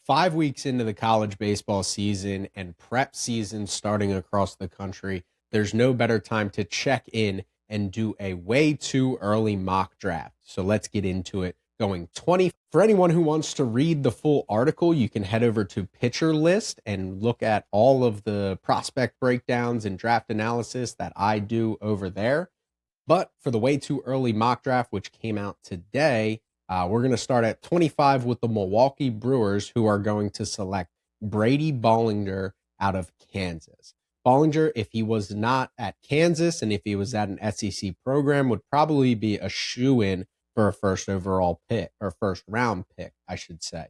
5 weeks into the college baseball season and prep season starting across the country, there's no better time to check in and do a way too early mock draft. So let's get into it. Going 20. For anyone who wants to read the full article, you can head over to Pitcher List and look at all of the prospect breakdowns and draft analysis that I do over there. But for the way too early mock draft, which came out today, we're going to start at 25 with the Milwaukee Brewers, who are going to select Brady Bollinger out of Kansas. Bollinger, if he was not at Kansas and if he was at an SEC program, would probably be a shoo-in for a first overall pick, or first round pick, I should say.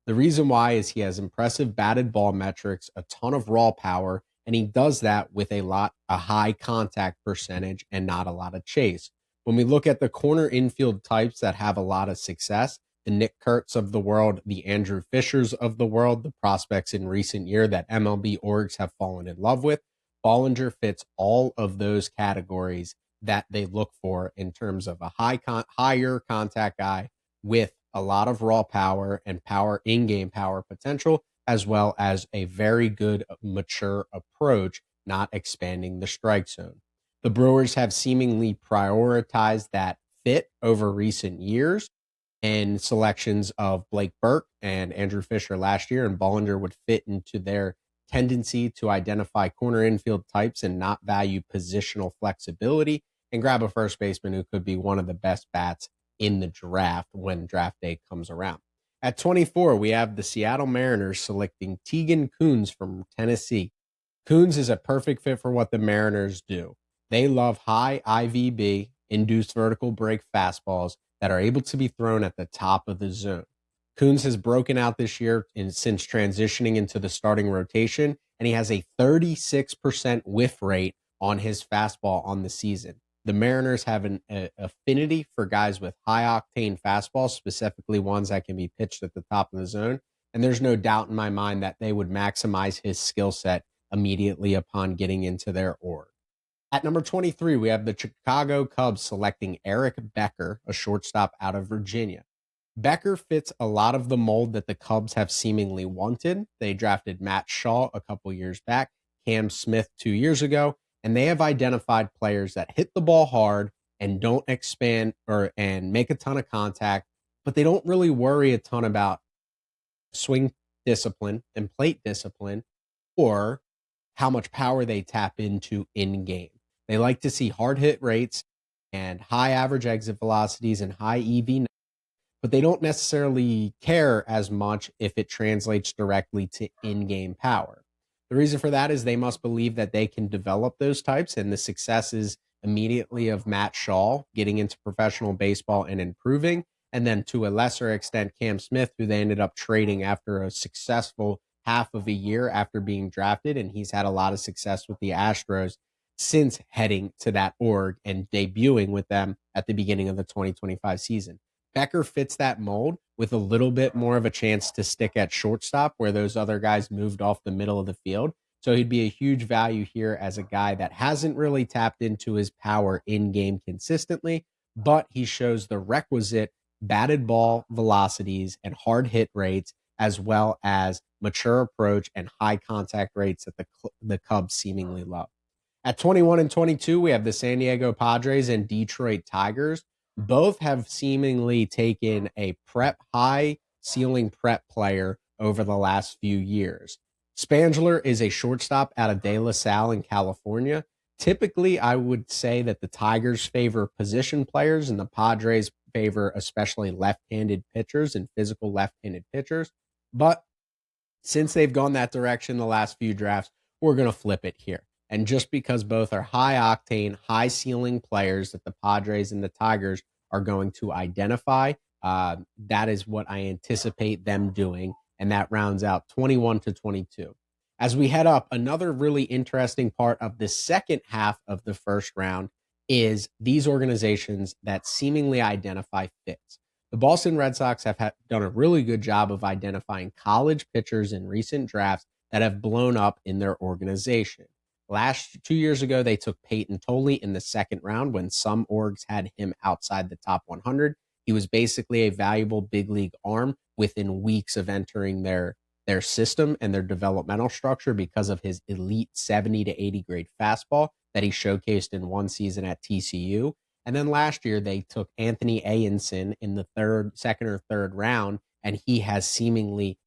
The reason why is he has impressive batted ball metrics, a ton of raw power, and he does that with a high contact percentage and not a lot of chase. When we look at the corner infield types that have a lot of success, the Nick Kurtz of the world, the Andrew Fishers of the world, the prospects in recent year that MLB orgs have fallen in love with, Bollinger fits all of those categories that they look for in terms of a higher contact guy with a lot of raw power and power in-game power potential, as well as a very good mature approach, not expanding the strike zone. The Brewers have seemingly prioritized that fit over recent years, and selections of Blake Burke and Andrew Fisher last year, and Bollinger would fit into their tendency to identify corner infield types and not value positional flexibility and grab a first baseman who could be one of the best bats in the draft when draft day comes around. At 24, we have the Seattle Mariners selecting Tegan Kuhns from Tennessee. Kuhns is a perfect fit for what the Mariners do. They love high IVB, induced vertical break fastballs that are able to be thrown at the top of the zone. Kuhns has broken out this year since transitioning into the starting rotation, and he has a 36% whiff rate on his fastball on the season. The Mariners have an affinity for guys with high octane fastballs, specifically ones that can be pitched at the top of the zone. And there's no doubt in my mind that they would maximize his skill set immediately upon getting into their org. At number 23, we have the Chicago Cubs selecting Eric Becker, a shortstop out of Virginia. Becker fits a lot of the mold that the Cubs have seemingly wanted. They drafted Matt Shaw a couple years back, Cam Smith 2 years ago, and they have identified players that hit the ball hard and don't expand and make a ton of contact, but they don't really worry a ton about swing discipline and plate discipline or how much power they tap into in game. They like to see hard hit rates and high average exit velocities and high EV, but they don't necessarily care as much if it translates directly to in-game power. The reason for that is they must believe that they can develop those types, and the successes immediately of Matt Shaw getting into professional baseball and improving, and then to a lesser extent, Cam Smith, who they ended up trading after a successful half of a year after being drafted, and he's had a lot of success with the Astros since heading to that org and debuting with them at the beginning of the 2025 season. Becker fits that mold with a little bit more of a chance to stick at shortstop where those other guys moved off the middle of the field. So he'd be a huge value here as a guy that hasn't really tapped into his power in game consistently, but he shows the requisite batted ball velocities and hard hit rates, as well as mature approach and high contact rates that the Cubs seemingly love. At 21 and 22, we have the San Diego Padres and Detroit Tigers. Both have seemingly taken a high ceiling prep player over the last few years. Spangler is a shortstop out of De La Salle in California. Typically, I would say that the Tigers favor position players and the Padres favor especially left-handed pitchers and physical left-handed pitchers. But since they've gone that direction the last few drafts, we're going to flip it here. And just because both are high octane, high ceiling players that the Padres and the Tigers are going to identify, that is what I anticipate them doing. And that rounds out 21 to 22. As we head up, another really interesting part of the second half of the first round is these organizations that seemingly identify fits. The Boston Red Sox have done a really good job of identifying college pitchers in recent drafts that have blown up in their organization. 2 years ago, they took Peyton Tolley in the second round when some orgs had him outside the top 100. He was basically a valuable big league arm within weeks of entering their their system and their developmental structure because of his elite 70 to 80 grade fastball that he showcased in one season at TCU. And then last year they took Anthony Ayenson in the second or third round, and he has seemingly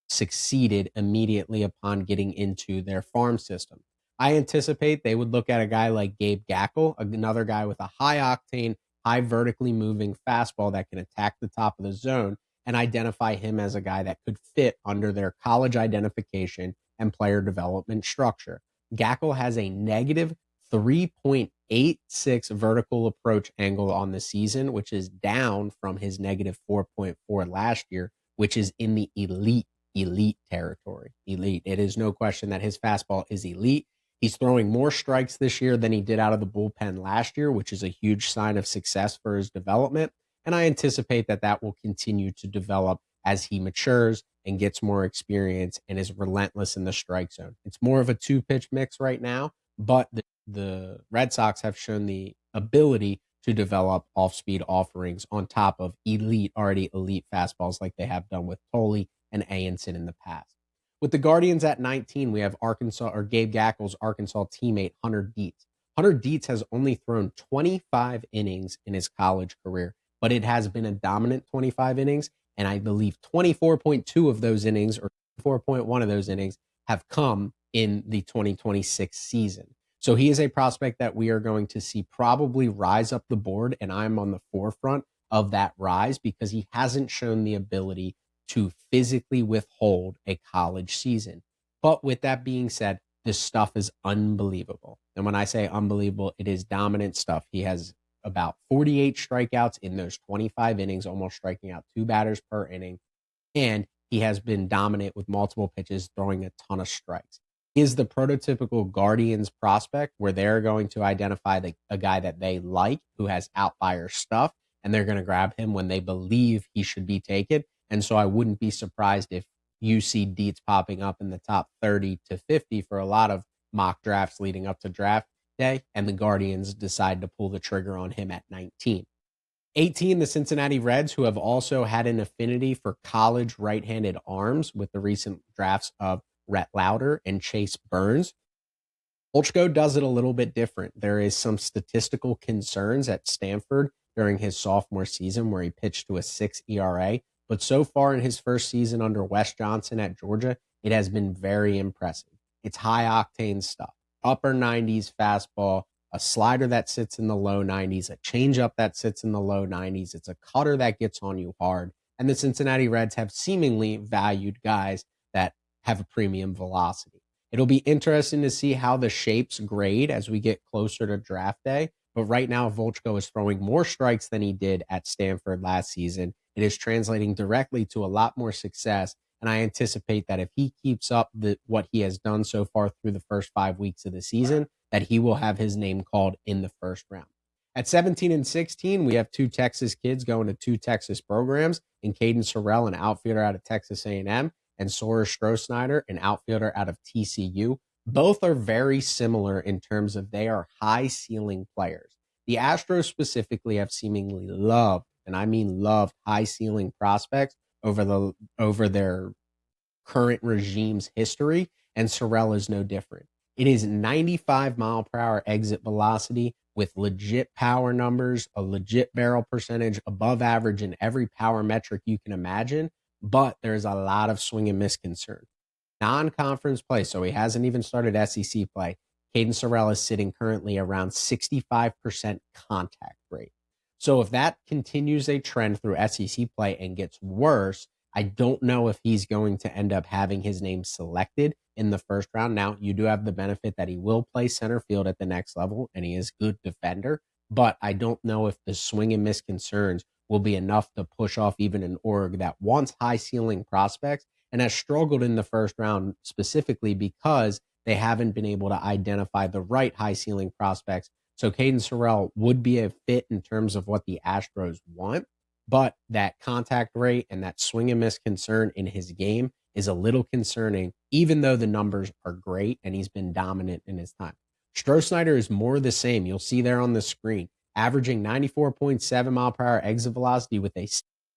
succeeded immediately upon getting into their farm system. I anticipate they would look at a guy like Gabe Gackle, another guy with a high octane, high vertically moving fastball that can attack the top of the zone, and identify him as a guy that could fit under their college identification and player development structure. Gackle has a negative 3.86 vertical approach angle on the season, which is down from his negative 4.4 last year, which is in the elite territory. Elite. It is no question that his fastball is elite. He's throwing more strikes this year than he did out of the bullpen last year, which is a huge sign of success for his development. And I anticipate that that will continue to develop as he matures and gets more experience and is relentless in the strike zone. It's more of a two pitch mix right now, but the Red Sox have shown the ability to develop off speed offerings on top of already elite fastballs like they have done with Tolley and Ayenson in the past. With the Guardians at 19, we have Gabe Gackle's Arkansas teammate Hunter Dietz. Hunter Dietz has only thrown 25 innings in his college career, but it has been a dominant 25 innings, and I believe 24.2 of those innings or 4.1 of those innings have come in the 2026 season. So he is a prospect that we are going to see probably rise up the board, and I'm on the forefront of that rise because he hasn't shown the ability to physically withhold a college season. But with that being said, this stuff is unbelievable. And when I say unbelievable, it is dominant stuff. He has about 48 strikeouts in those 25 innings, almost striking out two batters per inning. And he has been dominant with multiple pitches, throwing a ton of strikes. He is the prototypical Guardians prospect where they're going to identify a guy that they like who has outlier stuff, and they're going to grab him when they believe he should be taken. And so I wouldn't be surprised if you see Dietz popping up in the top 30 to 50 for a lot of mock drafts leading up to draft day, and the Guardians decide to pull the trigger on him at 19. 18, the Cincinnati Reds, who have also had an affinity for college right-handed arms with the recent drafts of Rhett Lauder and Chase Burns. Volchko does it a little bit different. There is some statistical concerns at Stanford during his sophomore season where he pitched to a 6 ERA. But so far in his first season under Wes Johnson at Georgia, it has been very impressive. It's high octane stuff. Upper 90s fastball, a slider that sits in the low 90s, a changeup that sits in the low 90s. It's a cutter that gets on you hard. And the Cincinnati Reds have seemingly valued guys that have a premium velocity. It'll be interesting to see how the shapes grade as we get closer to draft day. But right now, Volchko is throwing more strikes than he did at Stanford last season. It is translating directly to a lot more success. And I anticipate that if he keeps up what he has done so far through the first 5 weeks of the season, that he will have his name called in the first round. At 17 and 16, we have two Texas kids going to two Texas programs, in Caden Sorrell, an outfielder out of Texas A&M, and Sora Strohsnyder, an outfielder out of TCU. Both are very similar in terms of they are high ceiling players. The Astros specifically have seemingly loved, and I mean loved, high ceiling prospects over their current regime's history, and Sorrell is no different. It is 95 mile per hour exit velocity with legit power numbers, a legit barrel percentage above average in every power metric you can imagine, but there's a lot of swing and miss concern. Non-conference play, so he hasn't even started SEC play. Caden Sorrell is sitting currently around 65% contact rate. So if that continues a trend through SEC play and gets worse, I don't know if he's going to end up having his name selected in the first round. Now, you do have the benefit that he will play center field at the next level, and he is a good defender, but I don't know if the swing and miss concerns will be enough to push off even an org that wants high ceiling prospects and has struggled in the first round specifically because they haven't been able to identify the right high ceiling prospects. So Caden Sorrell would be a fit in terms of what the Astros want, but that contact rate and that swing and miss concern in his game is a little concerning, even though the numbers are great and he's been dominant in his time. Strohsnyder is more the same. You'll see there on the screen, averaging 94.7 mile per hour exit velocity with a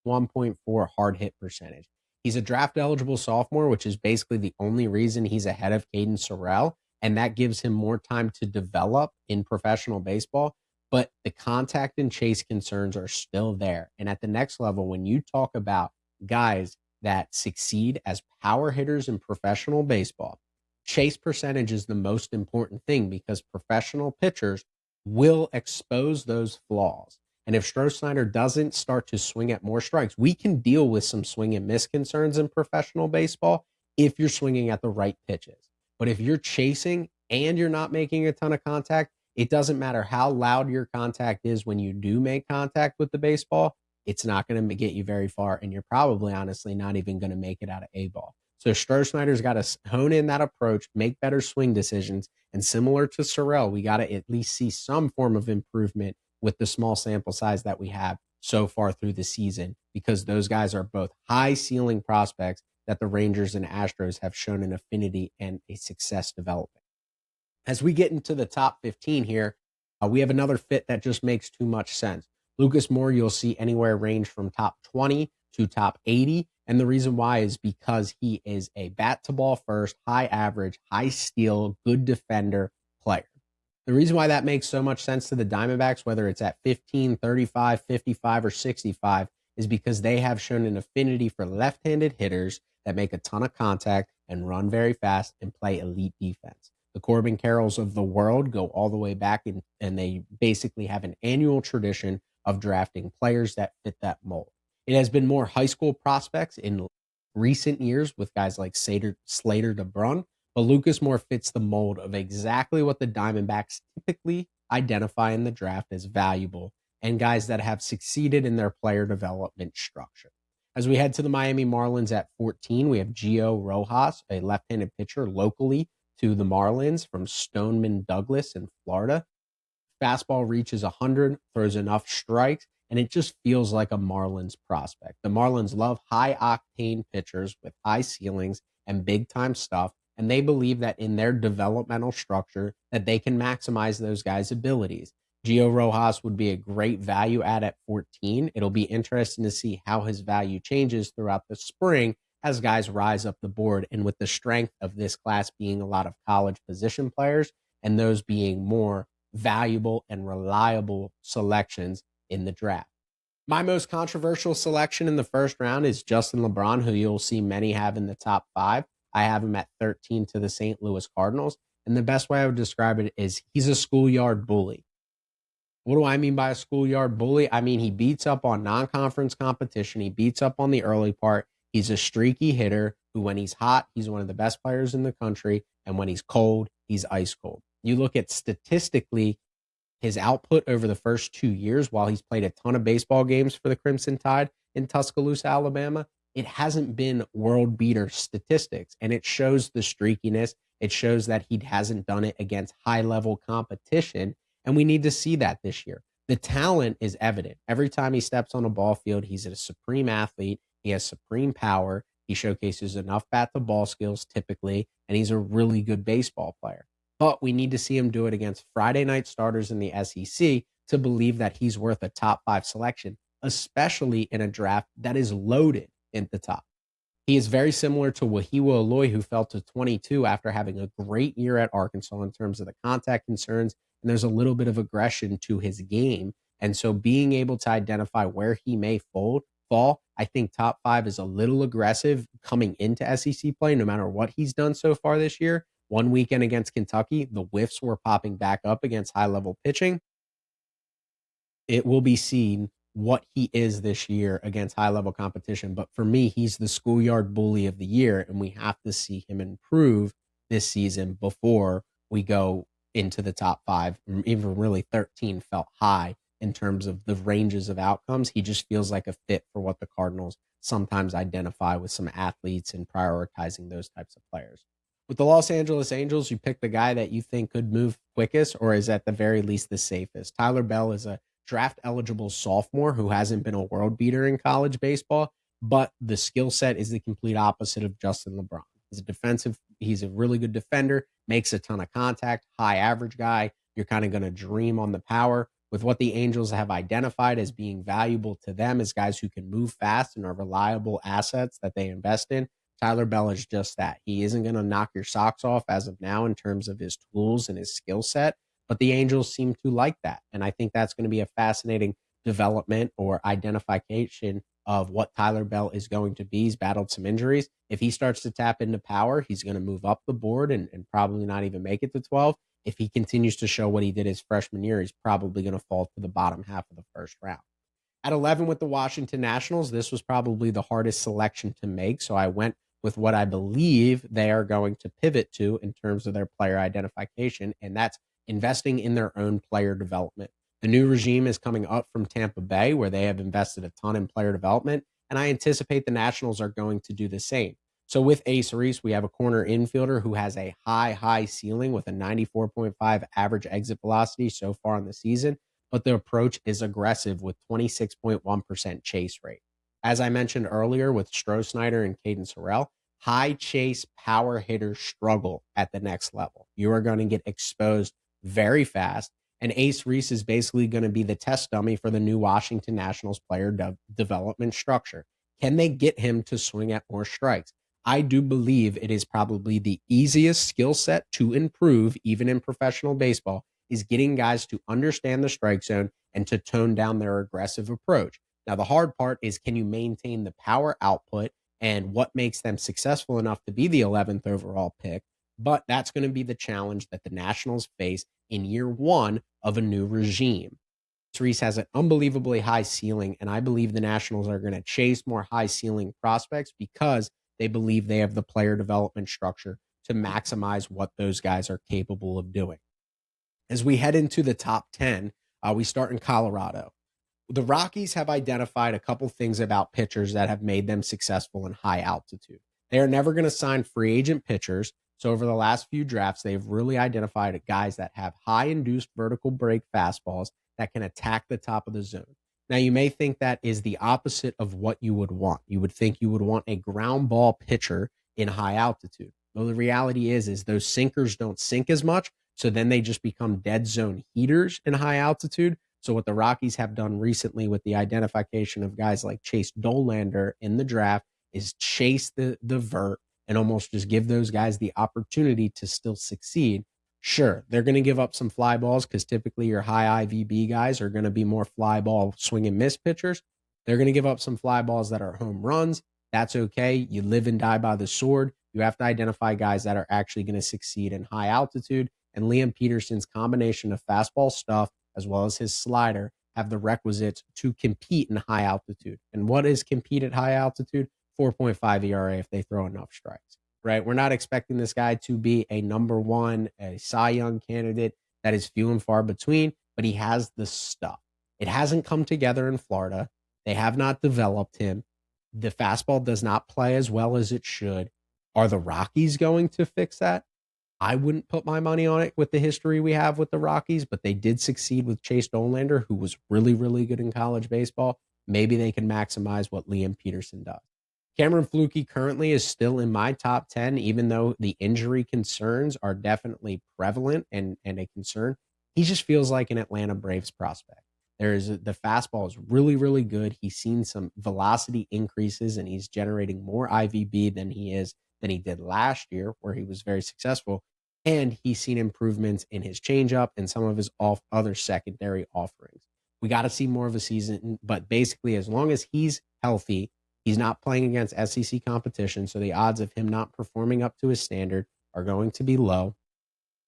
1.4 hard hit percentage. He's a draft eligible sophomore, which is basically the only reason he's ahead of Caden Sorrell. And that gives him more time to develop in professional baseball. But the contact and chase concerns are still there. And at the next level, when you talk about guys that succeed as power hitters in professional baseball, chase percentage is the most important thing because professional pitchers will expose those flaws. And if Stroh doesn't start to swing at more strikes, we can deal with some swing and miss concerns in professional baseball if you're swinging at the right pitches. But if you're chasing and you're not making a ton of contact, it doesn't matter how loud your contact is when you do make contact with the baseball, it's not going to get you very far. And you're probably, honestly, not even going to make it out of A ball. So Stroh-Snyder's got to hone in that approach, make better swing decisions. And similar to Sorrell, we got to at least see some form of improvement with the small sample size that we have so far through the season, because those guys are both high ceiling prospects that the Rangers and Astros have shown an affinity and a success developing. As we get into the top 15 here, we have another fit that just makes too much sense. Lucas Moore, you'll see anywhere range from top 20 to top 80. And the reason why is because he is a bat to ball first, high average, high steal, good defender player. The reason why that makes so much sense to the Diamondbacks, whether it's at 15, 35, 55, or 65, is because they have shown an affinity for left-handed hitters that make a ton of contact and run very fast and play elite defense. The Corbin Carrolls of the world go all the way back, and they basically have an annual tradition of drafting players that fit that mold. It has been more high school prospects in recent years with guys like Slater DeBrun, but Lucas Moore fits the mold of exactly what the Diamondbacks typically identify in the draft as valuable and guys that have succeeded in their player development structure. As we head to the Miami Marlins at 14, we have Gio Rojas, a left-handed pitcher locally to the Marlins from Stoneman Douglas in Florida. Fastball reaches 100, throws enough strikes, and it just feels like a Marlins prospect. The Marlins love high-octane pitchers with high ceilings and big-time stuff, and they believe that in their developmental structure that they can maximize those guys' abilities. Gio Rojas would be a great value add at 14. It'll be interesting to see how his value changes throughout the spring as guys rise up the board, and with the strength of this class being a lot of college position players and those being more valuable and reliable selections in the draft. My most controversial selection in the first round is Justin LeBron, who you'll see many have in the top 5. I have him at 13 to the St. Louis Cardinals. And the best way I would describe it is he's a schoolyard bully. What do I mean by a schoolyard bully? I mean, he beats up on non-conference competition. He beats up on the early part. He's a streaky hitter who, when he's hot, he's one of the best players in the country. And when he's cold, he's ice cold. You look at statistically his output over the first 2 years while he's played a ton of baseball games for the Crimson Tide in Tuscaloosa, Alabama. It hasn't been world beater statistics, and it shows the streakiness. It shows that he hasn't done it against high level competition. And we need to see that this year. The talent is evident. Every time he steps on a ball field, he's a supreme athlete. He has supreme power. He showcases enough bat to ball skills typically, and he's a really good baseball player. But we need to see him do it against Friday night starters in the SEC to believe that he's worth a top 5 selection, especially in a draft that is loaded at the top. He is very similar to Wahiwa Aloy, who fell to 22 after having a great year at Arkansas in terms of the contact concerns, and there's a little bit of aggression to his game. And so being able to identify where he may fall, I think top 5 is a little aggressive coming into SEC play, no matter what he's done so far this year. One weekend against Kentucky, the whiffs were popping back up against high-level pitching. It will be seen what he is this year against high-level competition. But for me, he's the schoolyard bully of the year, and we have to see him improve this season before we go into the top 5. Even really 13 felt high in terms of the ranges of outcomes. He just feels like a fit for what the Cardinals sometimes identify with some athletes and prioritizing those types of players. With the Los Angeles Angels, you pick the guy that you think could move quickest or is at the very least the safest. Tyler Bell is a draft-eligible sophomore who hasn't been a world beater in college baseball, but the skill set is the complete opposite of Justin LeBron. He's a really good defender, makes a ton of contact, high average guy. You're kind of going to dream on the power, with what the Angels have identified as being valuable to them as guys who can move fast and are reliable assets that they invest in. Tyler Bell is just that. He isn't going to knock your socks off as of now in terms of his tools and his skill set, but the Angels seem to like that. And I think that's going to be a fascinating development or identification of what Tyler Bell is going to be. He's battled some injuries. If he starts to tap into power, he's going to move up the board and probably not even make it to 12. If he continues to show what he did his freshman year, he's probably going to fall to the bottom half of the first round. At 11 with the Washington Nationals, this was probably the hardest selection to make. So I went with what I believe they are going to pivot to in terms of their player identification, and that's investing in their own player development. The new regime is coming up from Tampa Bay, where they have invested a ton in player development, and I anticipate the Nationals are going to do the same. So with Ace Reese, we have a corner infielder who has a high ceiling with a 94.5 average exit velocity so far in the season, but the approach is aggressive with 26.1% chase rate. As I mentioned earlier with Stroh and Cadence Harrell, high chase power hitters struggle at the next level. You are going to get exposed very fast. And Ace Reese is basically going to be the test dummy for the new Washington Nationals player development structure. Can they get him to swing at more strikes? I do believe it is probably the easiest skill set to improve, even in professional baseball, is getting guys to understand the strike zone and to tone down their aggressive approach. Now, the hard part is, can you maintain the power output and what makes them successful enough to be the 11th overall pick? But that's going to be the challenge that the Nationals face in year one of a new regime. Reese has an unbelievably high ceiling, and I believe the Nationals are going to chase more high ceiling prospects because they believe they have the player development structure to maximize what those guys are capable of doing. As we head into the top 10, we start in Colorado. The Rockies have identified a couple things about pitchers that have made them successful in high altitude. They are never going to sign free agent pitchers. So over the last few drafts, they've really identified guys that have high induced vertical break fastballs that can attack the top of the zone. Now, you may think that is the opposite of what you would want. You would think you would want a ground ball pitcher in high altitude. Well, the reality is those sinkers don't sink as much. So then they just become dead zone heaters in high altitude. So what the Rockies have done recently with the identification of guys like Chase Dollander in the draft is chase the vert and almost just give those guys the opportunity to still succeed. Sure, they're going to give up some fly balls because typically your high IVB guys are going to be more fly ball swing and miss pitchers. They're going to give up some fly balls that are home runs. That's okay. You live and die by the sword. You have to identify guys that are actually going to succeed in high altitude. And Liam Peterson's combination of fastball stuff as well as his slider have the requisites to compete in high altitude. And what is compete at high altitude? 4.5 ERA if they throw enough strikes, right? We're not expecting this guy to be a number one, a Cy Young candidate. That is few and far between, but he has the stuff. It hasn't come together in Florida. They have not developed him. The fastball does not play as well as it should. Are the Rockies going to fix that? I wouldn't put my money on it with the history we have with the Rockies, but they did succeed with Chase Dollander, who was really good in college baseball. Maybe they can maximize what Liam Peterson does. Cameron Flukie currently is still in my top 10, even though the injury concerns are definitely prevalent and a concern. He just feels like an Atlanta Braves prospect. The fastball is really good. He's seen some velocity increases and he's generating more IVB than he did last year, where he was very successful. And he's seen improvements in his changeup and some of his other secondary offerings. We got to see more of a season, but basically, as long as he's healthy, he's not playing against SEC competition, so the odds of him not performing up to his standard are going to be low.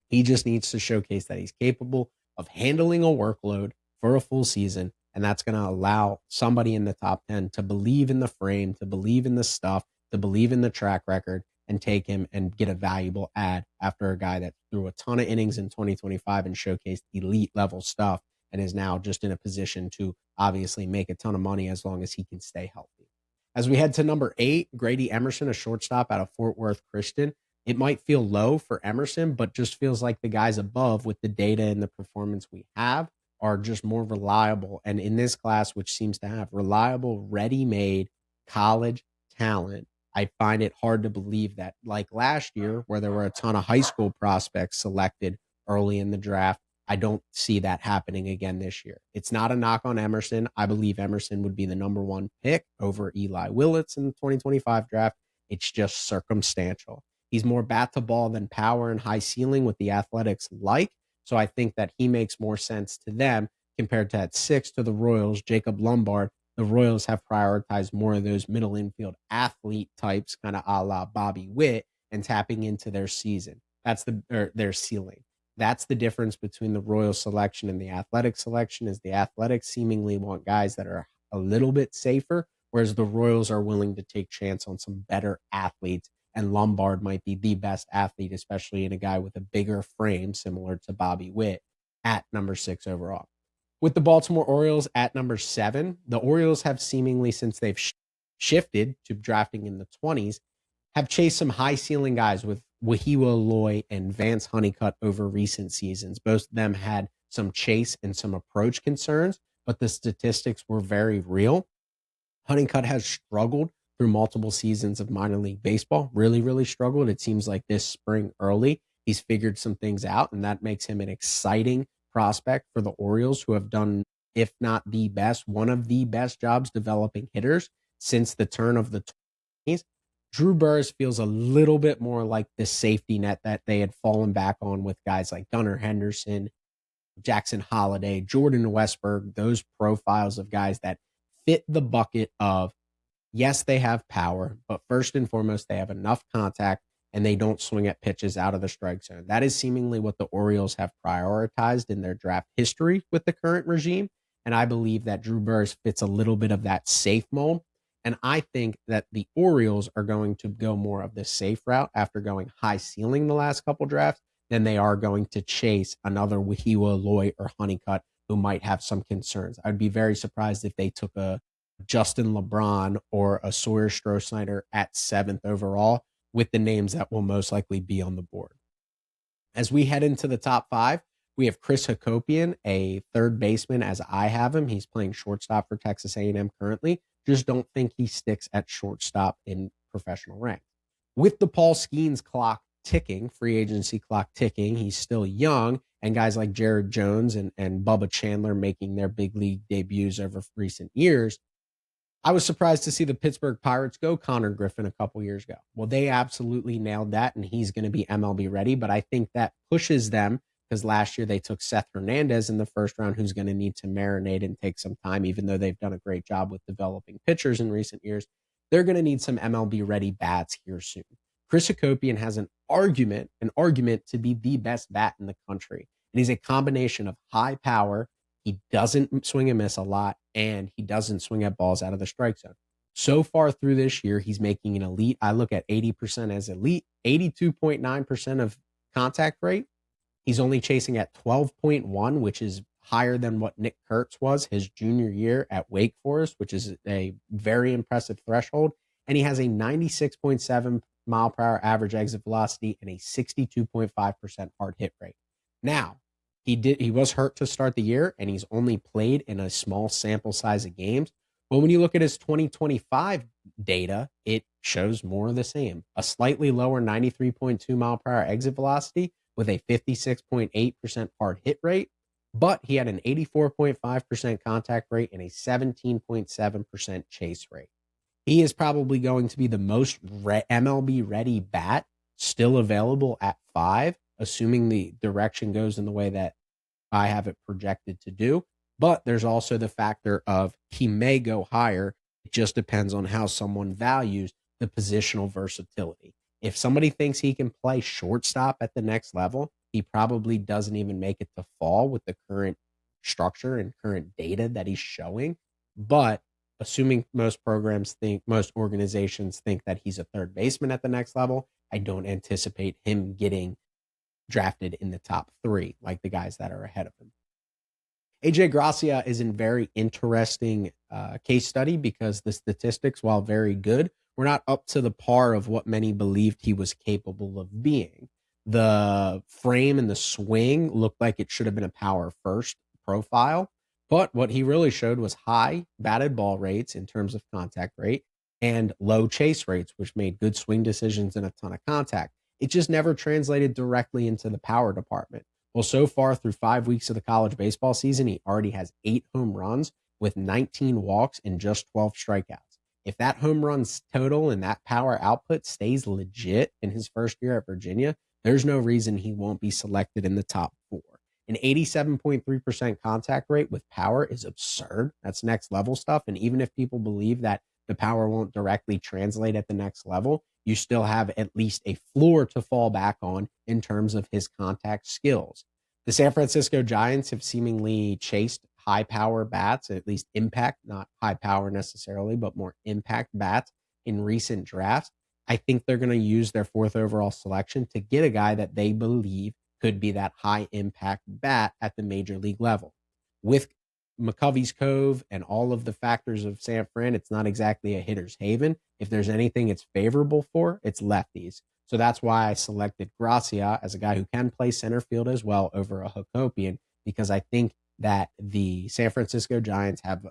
He just needs to showcase that he's capable of handling a workload for a full season, and that's going to allow somebody in the top 10 to believe in the frame, to believe in the stuff, to believe in the track record, and take him and get a valuable ad after a guy that threw a ton of innings in 2025 and showcased elite level stuff and is now just in a position to obviously make a ton of money as long as he can stay healthy. As we head to number 8, Grady Emerson, a shortstop out of Fort Worth Christian. It might feel low for Emerson, but just feels like the guys above with the data and the performance we have are just more reliable. And in this class, which seems to have reliable, ready-made college talent, I find it hard to believe that, like last year, where there were a ton of high school prospects selected early in the draft, I don't see that happening again this year. It's not a knock on Emerson. I believe Emerson would be the number one pick over Eli Willits in the 2025 draft. It's just circumstantial. He's more bat to ball than power and high ceiling with the Athletics like. So I think that he makes more sense to them compared to at 6 to the Royals, Jacob Lombard. The Royals have prioritized more of those middle infield athlete types, kind of a la Bobby Witt, and tapping into their season. That's their ceiling. That's the difference between the Royal selection and the Athletic selection. Is the Athletics seemingly want guys that are a little bit safer, whereas the Royals are willing to take chance on some better athletes. And Lombard might be the best athlete, especially in a guy with a bigger frame, similar to Bobby Witt, at number 6 overall. With the Baltimore Orioles at number 7, the Orioles have seemingly, since they've shifted to drafting in the 20s, have chased some high ceiling guys with Wahiwa Aloy and Vance Honeycutt over recent seasons. Both of them had some chase and some approach concerns, but the statistics were very real. Honeycutt has struggled through multiple seasons of minor league baseball, really, really struggled. It seems like this spring early, he's figured some things out, and that makes him an exciting prospect for the Orioles, who have done, if not the best, one of the best jobs developing hitters since the turn of the 20s. Drew Burress feels a little bit more like the safety net that they had fallen back on with guys like Gunnar Henderson, Jackson Holiday, Jordan Westberg, those profiles of guys that fit the bucket of, yes, they have power, but first and foremost, they have enough contact and they don't swing at pitches out of the strike zone. That is seemingly what the Orioles have prioritized in their draft history with the current regime. And I believe that Drew Burress fits a little bit of that safe mold. And I think that the Orioles are going to go more of the safe route after going high ceiling the last couple drafts than they are going to chase another Wahiwa Aloy or Honeycutt who might have some concerns. I'd be very surprised if they took a Justin LeBron or a Sawyer Stroh-Snyder at 7th overall with the names that will most likely be on the board. As we head into the top 5, we have Chris Hakopian, a third baseman as I have him. He's playing shortstop for Texas A&M currently. Just don't think he sticks at shortstop in professional ranks. With the Paul Skeens clock ticking, free agency clock ticking, he's still young, and guys like Jared Jones and Bubba Chandler making their big league debuts over recent years, I was surprised to see the Pittsburgh Pirates go Connor Griffin a couple years ago. Well, they absolutely nailed that, and he's going to be MLB ready, but I think that pushes them, because last year they took Seth Hernandez in the first round, who's going to need to marinate and take some time, even though they've done a great job with developing pitchers in recent years. They're going to need some MLB-ready bats here soon. Chris Hakopian has an argument to be the best bat in the country, and he's a combination of high power. He doesn't swing and miss a lot, and he doesn't swing at balls out of the strike zone. So far through this year, he's making an elite. I look at 80% as elite, 82.9% of contact rate. He's only chasing at 12.1, which is higher than what Nick Kurtz was his junior year at Wake Forest, which is a very impressive threshold. And he has a 96.7 mile per hour average exit velocity and a 62.5% hard hit rate. Now, he was hurt to start the year, and he's only played in a small sample size of games. But when you look at his 2025 data, it shows more of the same. A slightly lower 93.2 mile per hour exit velocity with a 56.8% hard hit rate, but he had an 84.5% contact rate and a 17.7% chase rate. He is probably going to be the most MLB ready bat still available at 5, assuming the direction goes in the way that I have it projected to do. But there's also the factor of he may go higher. It just depends on how someone values the positional versatility. If somebody thinks he can play shortstop at the next level, he probably doesn't even make it to fall with the current structure and current data that he's showing. But assuming most organizations think that he's a third baseman at the next level, I don't anticipate him getting drafted in the top 3 like the guys that are ahead of him. AJ Gracia is a very interesting case study because the statistics, while very good, were not up to the par of what many believed he was capable of being. The frame and the swing looked like it should have been a power first profile, but what he really showed was high batted ball rates in terms of contact rate and low chase rates, which made good swing decisions and a ton of contact. It just never translated directly into the power department. Well, so far through 5 weeks of the college baseball season, he already has 8 home runs with 19 walks and just 12 strikeouts. If that home runs total and that power output stays legit in his first year at Virginia, there's no reason he won't be selected in the top four. An 87.3% contact rate with power is absurd. That's next level stuff. And even if people believe that the power won't directly translate at the next level, you still have at least a floor to fall back on in terms of his contact skills. The San Francisco Giants have seemingly chased high power bats, at least impact, not high power necessarily, but more impact bats in recent drafts. I think they're going to use their fourth overall selection to get a guy that they believe could be that high impact bat at the major league level. With McCovey's Cove and all of the factors of San Fran, it's not exactly a hitter's haven. If there's anything it's favorable for, it's lefties. So that's why I selected Gracia as a guy who can play center field as well over a Hakopian, because I think that the San Francisco Giants have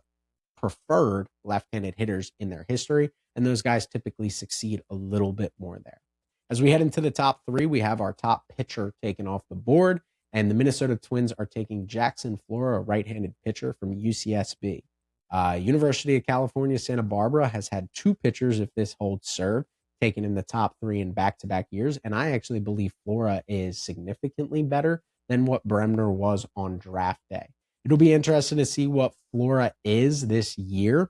preferred left-handed hitters in their history, and those guys typically succeed a little bit more there. As we head into the top three, we have our top pitcher taken off the board, and the Minnesota Twins are taking Jackson Flora, a right-handed pitcher from UCSB. University of California, Santa Barbara has had two pitchers, if this holds serve, taken in the top three in back-to-back years, and I actually believe Flora is significantly better than what Bremner was on draft day. It'll be interesting to see what Flora is this year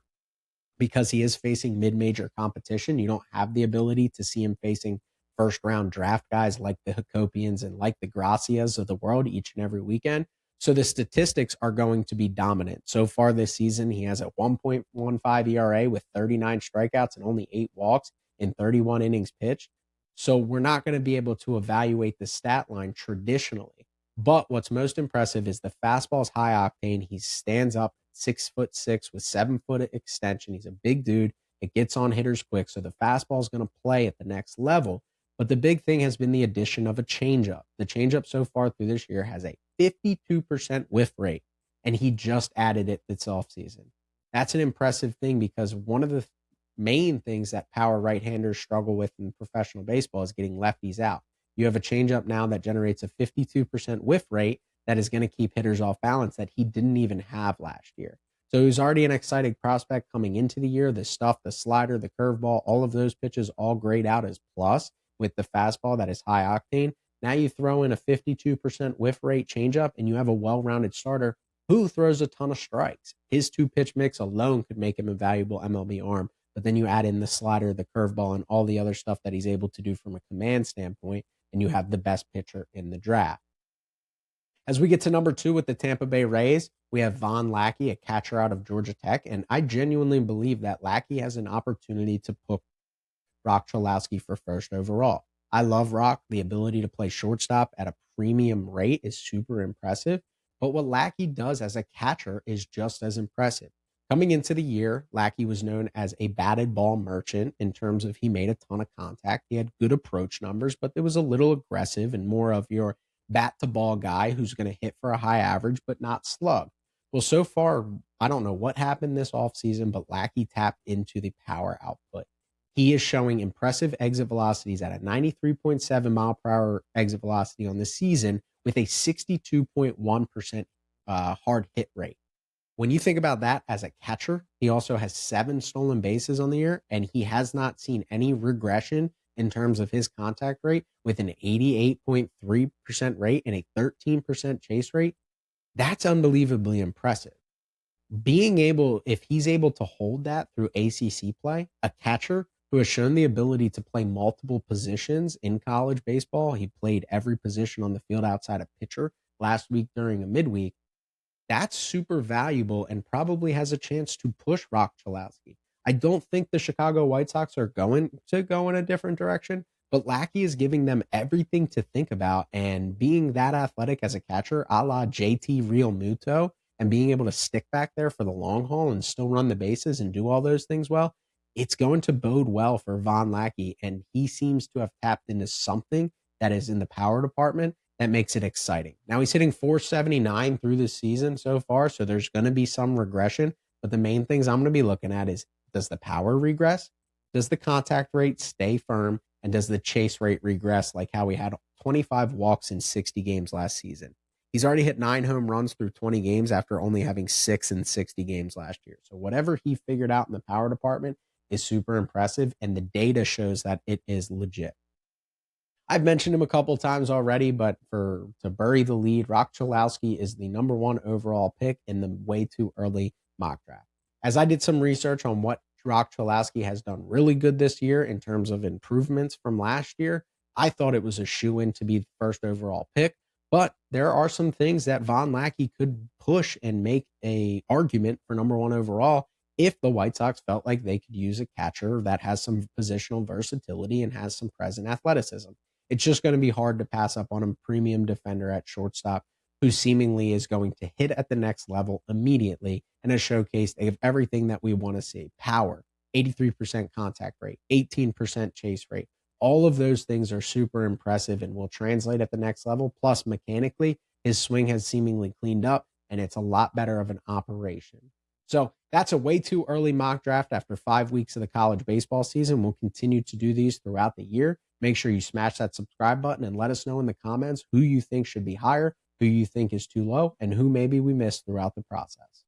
because he is facing mid-major competition. You don't have the ability to see him facing first-round draft guys like the Hakopians and like the Gracias of the world each and every weekend. So the statistics are going to be dominant. So far this season, he has a 1.15 ERA with 39 strikeouts and only 8 walks in 31 innings pitched. So we're not going to be able to evaluate the stat line traditionally. But what's most impressive is the fastball's high octane. He stands up 6'6" with 7-foot extension. He's a big dude. It gets on hitters quick. So the fastball is going to play at the next level. But the big thing has been the addition of a changeup. The changeup so far through this year has a 52% whiff rate, and he just added it this offseason. That's an impressive thing because one of the main things that power right-handers struggle with in professional baseball is getting lefties out. You have a changeup now that generates a 52% whiff rate that is going to keep hitters off balance that he didn't even have last year. So he was already an exciting prospect coming into the year. The stuff, the slider, the curveball, all of those pitches all grayed out as plus with the fastball that is high octane. Now you throw in a 52% whiff rate changeup and you have a well-rounded starter who throws a ton of strikes. His two-pitch mix alone could make him a valuable MLB arm. But then you add in the slider, the curveball, and all the other stuff that he's able to do from a command standpoint, and you have the best pitcher in the draft. As we get to number 2 with the Tampa Bay Rays, we have Von Lackey, a catcher out of Georgia Tech, and I genuinely believe that Lackey has an opportunity to put Rock Chalowski for first overall. I love Rock. The ability to play shortstop at a premium rate is super impressive, but what Lackey does as a catcher is just as impressive. Coming into the year, Lackey was known as a batted ball merchant in terms of he made a ton of contact. He had good approach numbers, but it was a little aggressive and more of your bat to ball guy who's going to hit for a high average, but not slug. Well, so far, I don't know what happened this offseason, but Lackey tapped into the power output. He is showing impressive exit velocities at a 93.7 mile per hour exit velocity on the season with a 62.1% hard hit rate. When you think about that as a catcher, he also has 7 stolen bases on the year, and he has not seen any regression in terms of his contact rate with an 88.3% rate and a 13% chase rate. That's unbelievably impressive. If he's able to hold that through ACC play, a catcher who has shown the ability to play multiple positions in college baseball, he played every position on the field outside of pitcher last week during a midweek. That's super valuable and probably has a chance to push Rock Chalowski. I don't think the Chicago White Sox are going to go in a different direction, but Lackey is giving them everything to think about. And being that athletic as a catcher, a la JT Real Muto, and being able to stick back there for the long haul and still run the bases and do all those things well, it's going to bode well for Von Lackey. And he seems to have tapped into something that is in the power department that makes it exciting. Now he's hitting 479 through the season so far, so there's going to be some regression. But the main things I'm going to be looking at is, does the power regress? Does the contact rate stay firm? And does the chase rate regress like how we had 25 walks in 60 games last season? He's already hit 9 home runs through 20 games after only having 6 in 60 games last year. So whatever he figured out in the power department is super impressive, and the data shows that it is legit. I've mentioned him a couple times already, but to bury the lead, Rock Chalowski is the number one overall pick in the way too early mock draft. As I did some research on what Rock Chalowski has done really good this year in terms of improvements from last year, I thought it was a shoe-in to be the first overall pick. But there are some things that Von Lackey could push and make a argument for number one overall if the White Sox felt like they could use a catcher that has some positional versatility and has some present athleticism. It's just going to be hard to pass up on a premium defender at shortstop who seemingly is going to hit at the next level immediately and has showcased everything that we want to see. Power, 83% contact rate, 18% chase rate. All of those things are super impressive and will translate at the next level. Plus, mechanically, his swing has seemingly cleaned up and it's a lot better of an operation. So that's a way too early mock draft after 5 weeks of the college baseball season. We'll continue to do these throughout the year. Make sure you smash that subscribe button and let us know in the comments who you think should be higher, who you think is too low, and who maybe we missed throughout the process.